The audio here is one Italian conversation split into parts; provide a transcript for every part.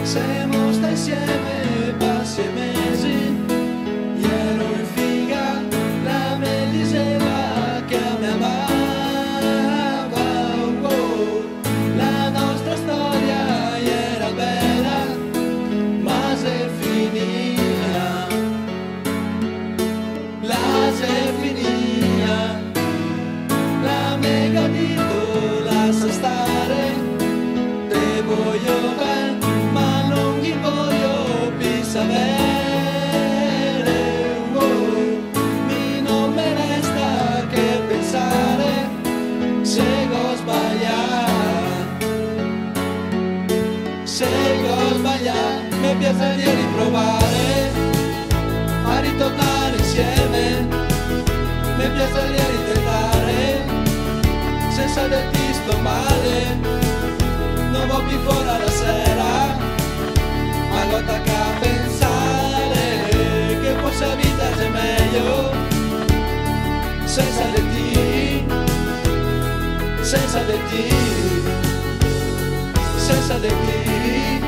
Siamo sta insieme, passi e mesi, ero in figa, la me diceva che mi amava, oh. La nostra storia era bella, ma se finia, se finia, la mega dito lascia stare, te voglio bene, ma non gli voglio più sapere, oh. Mi non me resta che pensare se ho sbagliato, mi piacerebbe riprovare a ritornare insieme, mi piacerebbe ritentare senza dirti sto male, non vado più fuori la sera, ma gotta a pensare che forse la vita è meglio senza dirti, senza dirti, senza dirti,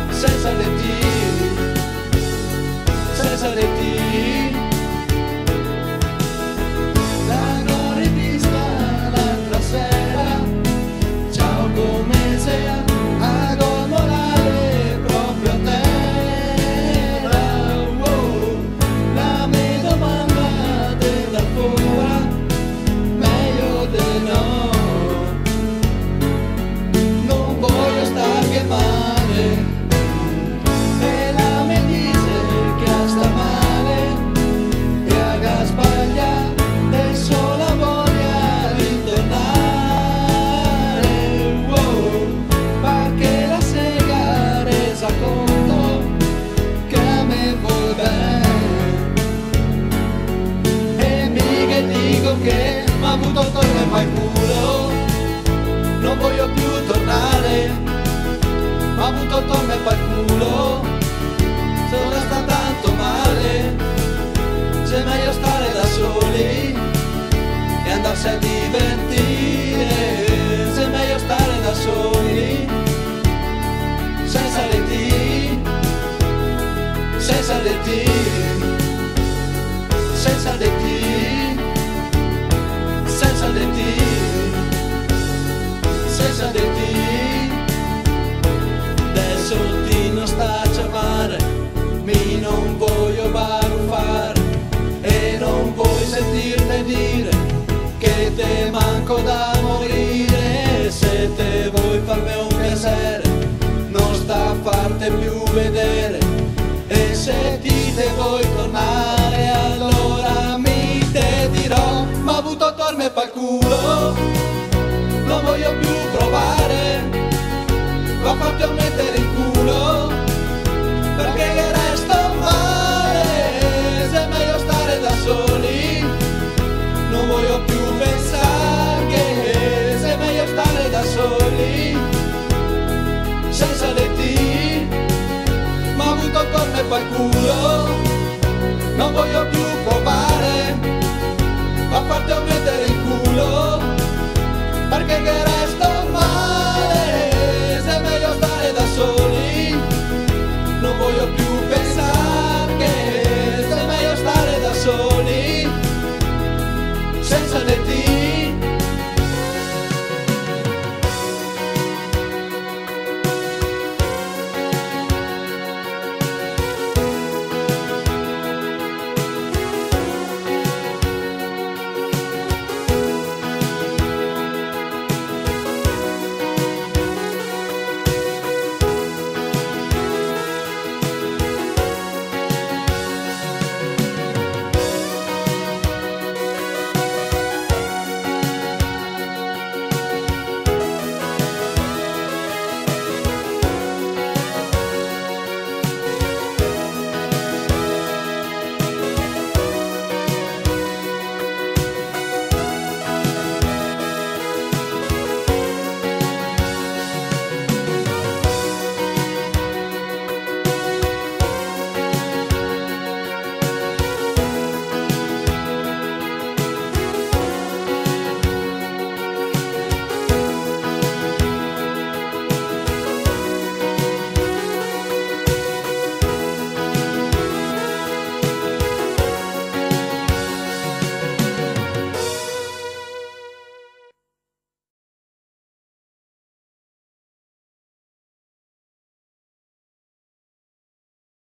senza dirti, senza dirti. Che m'ha avuto torno e fai culo, non voglio più tornare, m'ha avuto torno e fai culo, sono stato tanto male, c'è meglio stare da soli e andarsi a divertire, c'è meglio stare da soli, senza dirti, senza dirti, senza dirti, senza dirti, senza dirti. Adesso ti non sta a chiamare, mi non voglio baruffare e non vuoi sentirne dire che te manco da morire. Se te vuoi farmi un piacere, non sta a farti più vedere, e se ti te vuoi tornare allora mi te dirò, m'ha avuto torme pal culo, non voglio più provare, va fatto un